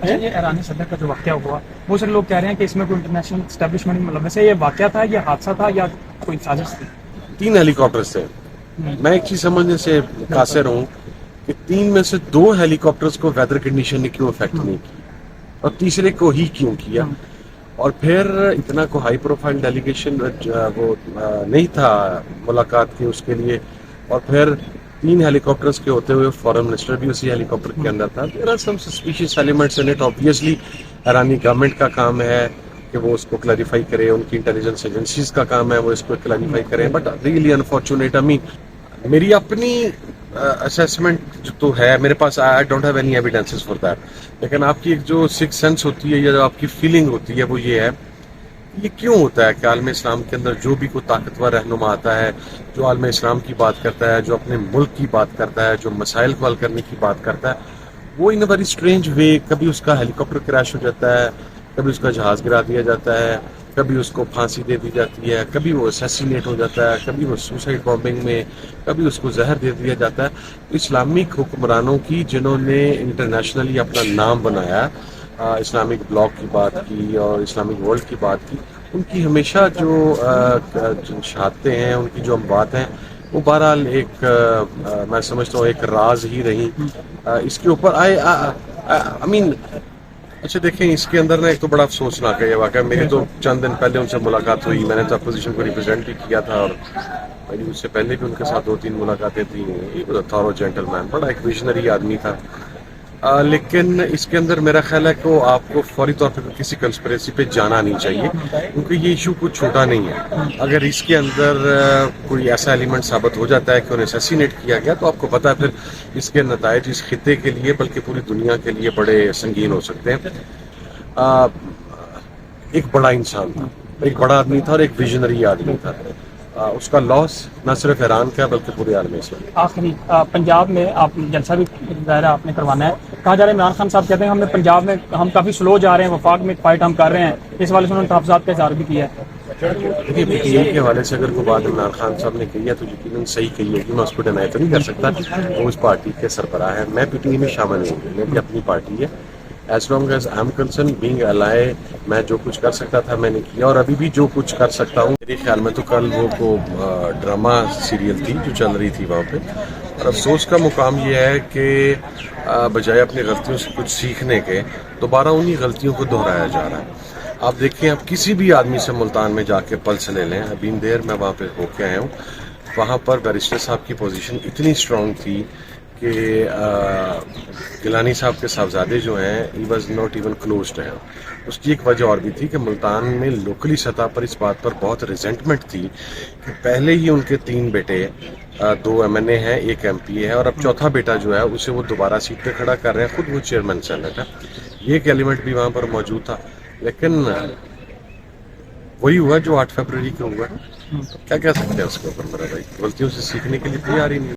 اچھا یہ ایرانی صدر کا جو واقعہ ہوا وہ سر لوگ کہہ رہے ہیں کہ اس میں کوئی انٹرنیشنل اسٹیبلشمنٹ مطلب ویسے یہ واقعہ تھا یا حادثہ تھا یا کوئی سازش تھی؟ 3 ہیلی کاپٹرز تھے. میں ایک چیز سمجھنے سے قاصر ہوں کہ 3 میں سے 2 ہیلی کاپٹرز کو ویدر کنڈیشن نے کیوں افیکٹ نہیں کی اور تیسرے کو ہی کیوں کیا. اور پھر اتنا کو ہائی پروفائل ڈیلیگیشن وہ نہیں تھا ملاقات کی اس کے لیے. اور پھر 3 ہیلی کاپٹرز کے ہوتے ہوئے فارن منسٹر بھی اسی ہیلی کاپٹر کے اندر تھا. There are some suspicious elements in it. Obviously ایرانی گورنمنٹ کا کام ہے کہ وہ اس کو کلیریفائی کرے, ان کی انٹیلیجنس ایجنسیز کا کام ہے وہ اس کو کلیریفائی کریں. بٹ ریئلی انفارچونیٹ میری اپنی اسیسمنٹ جو تو ہے میرے پاس, I don't have any evidences for that, لیکن آپ کی ایک جو سکس سینس ہوتی ہے یا جو آپ کی فیلنگ ہوتی ہے وہ یہ ہے یہ کیوں ہوتا ہے کہ عالم اسلام کے اندر جو بھی کوئی طاقتور رہنما آتا ہے, جو عالم اسلام کی بات کرتا ہے, جو اپنے ملک کی بات کرتا ہے, جو مسائل کو حل کرنے کی بات کرتا ہے, وہ ان اے ویری اسٹرینج وے کبھی اس کا ہیلی کاپٹر کریش ہو جاتا ہے, کبھی اس کا جہاز گرا دیا جاتا ہے, کبھی اس کو پھانسی دے دی جاتی ہے, کبھی وہ اسیسینیٹ ہو جاتا ہے, کبھی وہ سوسائڈ بامبنگ میں, کبھی اس کو زہر دے دیا جاتا ہے. اسلامک حکمرانوں کی جنہوں نے انٹرنیشنلی اپنا نام بنایا, اسلامک بلاک کی بات کی اور اسلامک ورلڈ کی بات کی, ان کی ہمیشہ جو شہادتیں ہیں, ان کی جو اموات ہیں, وہ بہرحال ایک میں سمجھتا ہوں ایک راز ہی رہی. اس کے اوپر آئی مین اچھا دیکھیں اس کے اندر نا ایک تو بڑا افسوسناک ہے یہ واقعہ. میری تو چند دن پہلے ان سے ملاقات ہوئی, میں نے تو اپوزیشن کو ریپرزینٹ بھی کیا تھا اور میری اس سے پہلے بھی ان کے ساتھ 2-3 ملاقاتیں تھیں. تھارو جینٹل مین, بڑا ایک ویژنری آدمی تھا. لیکن اس کے اندر میرا خیال ہے کہ آپ کو فوری طور پہ کسی کنسپریسی پہ جانا نہیں چاہیے, کیونکہ یہ ایشو کچھ چھوٹا نہیں ہے. اگر اس کے اندر کوئی ایسا ایلیمنٹ ثابت ہو جاتا ہے کہ انہیں اسیسینیٹ کیا گیا تو آپ کو پتا ہے پھر اس کے نتائج اس خطے کے لیے بلکہ پوری دنیا کے لیے بڑے سنگین ہو سکتے ہیں. ایک بڑا انسان تھا, ایک بڑا آدمی تھا اور ایک ویژنری آدمی تھا. اس کا لاس نہ صرف ایران کا بلکہ پورے عالم اسلام. آخری پنجاب میں آپ جلسہ بھی ظاہر آپ نے کروانا ہے, کہا جا رہا ہے عمران خان صاحب کہتے ہیں ہم نے پنجاب میں ہم کافی سلو جا رہے ہیں, وفاق میں فائٹ ہم کر رہے ہیں, اس والے سے انہوں نے تحفظات کا اظہار بھی کیا ہے. دیکھیے پی ٹی اے کے حوالے سے اگر کوئی بات عمران خان صاحب نے کہی ہے تو یقیناً صحیح کہی ہے کہ میں اس کو ڈینائی تو نہیں کر سکتا. وہ اس پارٹی کے سربراہ ہیں, میں پی ٹی اے میں شامل نہیں ہوں, میری اپنی پارٹی ہے. As long as I am concern being ally, میں جو کچھ کر سکتا تھا میں نے کیا, اور ابھی بھی جو کچھ کر سکتا ہوں. میرے خیال میں تو کل وہ ڈرامہ سیریل تھی جو چل رہی تھی وہاں پہ, اور افسوس کا مقام یہ ہے کہ بجائے اپنی غلطیوں سے کچھ سیکھنے کے دوبارہ انہی غلطیوں کو دہرایا جا رہا ہے. آپ دیکھیں آپ کسی بھی آدمی سے ملتان میں جا کے پلس لے لیں, ابھی دیر میں وہاں پہ ہو کے آیا ہوں, وہاں پر بیرسٹر صاحب کی پوزیشن اتنی اسٹرانگ تھی کہ گیلانی صاحب کے صاحبزادے جو ہیں he was not even close to him. اس کی ایک وجہ اور بھی تھی کہ ملتان میں لوکلی سطح پر اس بات پر بہت ریزنٹمنٹ تھی کہ پہلے ہی ان کے 3 بیٹے, 2 ایم این اے ہیں, 1 ایم پی اے ہے, اور اب چوتھا بیٹا جو ہے اسے وہ دوبارہ سیٹ پہ کھڑا کر رہے ہیں, خود وہ چیئرمین سینٹ ہے. یہ ایک ایلیمنٹ بھی وہاں پر موجود تھا, لیکن وہی ہوا جو 8 فروری کو ہوا ہے. کیا کہہ سکتے ہیں اس کے اوپر میرا بھائی, غلطیوں سے سیکھنے کے لیے تیار ہی نہیں.